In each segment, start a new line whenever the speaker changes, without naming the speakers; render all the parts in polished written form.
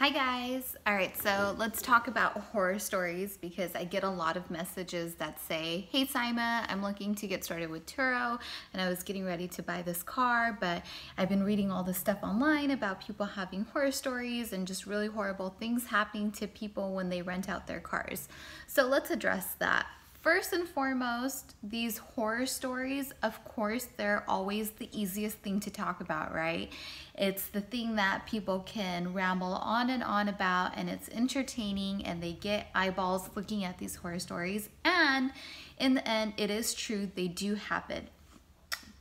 Hi guys! Alright, so let's talk about horror stories because I get a lot of messages that say, hey Saimah, I'm looking to get started with Turo and I was getting ready to buy this car, but I've been reading all this stuff online about people having horror stories and just really horrible things happening to people when they rent out their cars. So let's address that. First and foremost, these horror stories, of course, they're always the easiest thing to talk about, right? It's the thing that people can ramble on and on about, and it's entertaining, and they get eyeballs looking at these horror stories. And in the end, it is true, they do happen.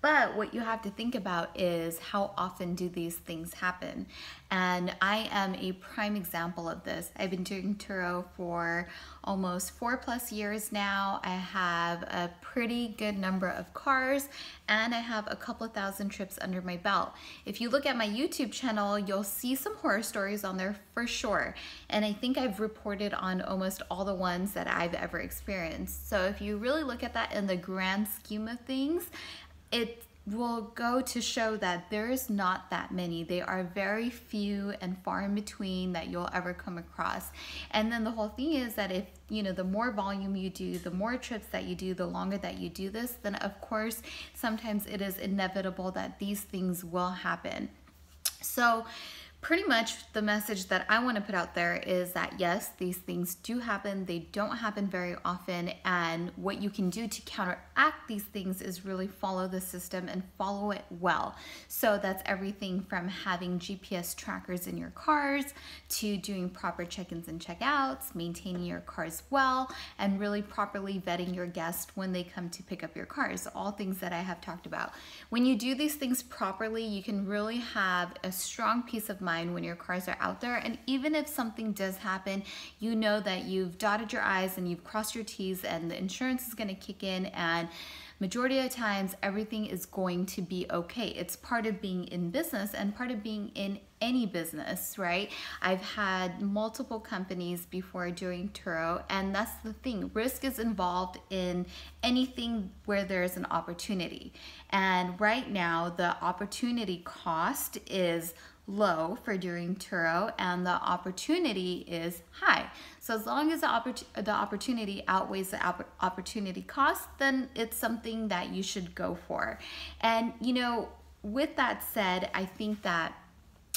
But what you have to think about is how often do these things happen? And I am a prime example of this. I've been doing Turo for almost 4+ years now. I have a pretty good number of cars and I have a couple of thousand trips under my belt. If you look at my YouTube channel, you'll see some horror stories on there for sure. And I think I've reported on almost all the ones that I've ever experienced. So if you really look at that in the grand scheme of things, it will go to show that there's not that many. They are very few and far in between that you'll ever come across. And then the whole thing is that if, the more volume you do, the more trips that you do, the longer that you do this, then of course, sometimes it is inevitable that these things will happen. So pretty much the message that I want to put out there is that yes, these things do happen. They don't happen very often. And what you can do to counteract these things is really follow the system and follow it well. So that's everything from having GPS trackers in your cars to doing proper check-ins and check-outs, maintaining your cars well, and really properly vetting your guests when they come to pick up your cars. All things that I have talked about. When you do these things properly, you can really have a strong peace of mind when your cars are out there, and even if something does happen, you know that you've dotted your I's and you've crossed your T's and the insurance is going to kick in, and majority of times everything is going to be okay. It's part of being in business and part of being in any business, right? I've had multiple companies before doing Turo, and that's the thing. Risk is involved in anything where there's an opportunity. And right now, the opportunity cost is low for doing Turo and the opportunity is high. So as long as the opportunity outweighs the opportunity cost, then it's something that you should go for. And with that said, I think that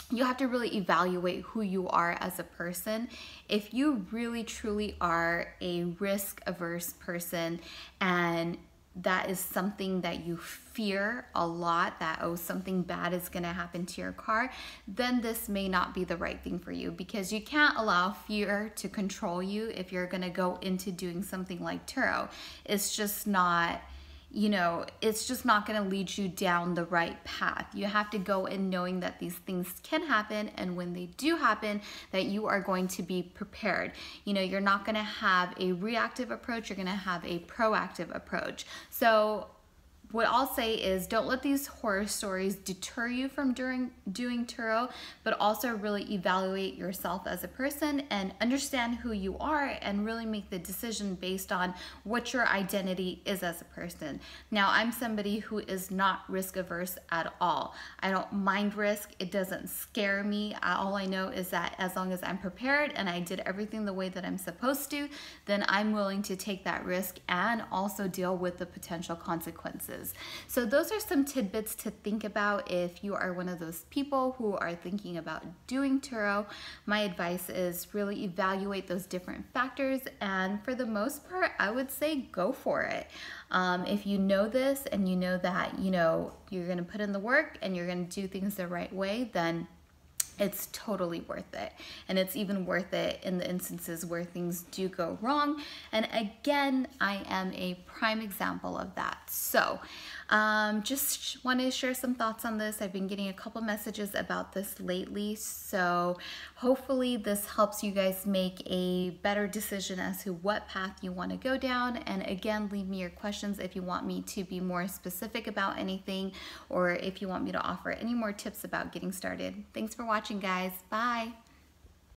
you have to really evaluate who you are as a person. If you really truly are a risk averse person and that is something that you fear a lot, that something bad is going to happen to your car, then this may not be the right thing for you, because you can't allow fear to control you if you're going to go into doing something like Turo. It's just not, it's just not going to lead you down the right path. You have to go in knowing that these things can happen, and when they do happen, that you are going to be prepared. You're not going to have a reactive approach, you're going to have a proactive approach. So what I'll say is don't let these horror stories deter you from doing Turo, but also really evaluate yourself as a person and understand who you are and really make the decision based on what your identity is as a person. Now, I'm somebody who is not risk averse at all. I don't mind risk. It doesn't scare me. All I know is that as long as I'm prepared and I did everything the way that I'm supposed to, then I'm willing to take that risk and also deal with the potential consequences. So those are some tidbits to think about if you are one of those people who are thinking about doing Turo. My advice is really evaluate those different factors, and for the most part, I would say go for it. If you know this and you know that you're going to put in the work and you're going to do things the right way, then it's totally worth it. And it's even worth it in the instances where things do go wrong. And again, I am a prime example of that. So just want to share some thoughts on this. I've been getting a couple messages about this lately. So hopefully this helps you guys make a better decision as to what path you want to go down. And again, leave me your questions if you want me to be more specific about anything, or if you want me to offer any more tips about getting started. Thanks for watching, guys. Bye.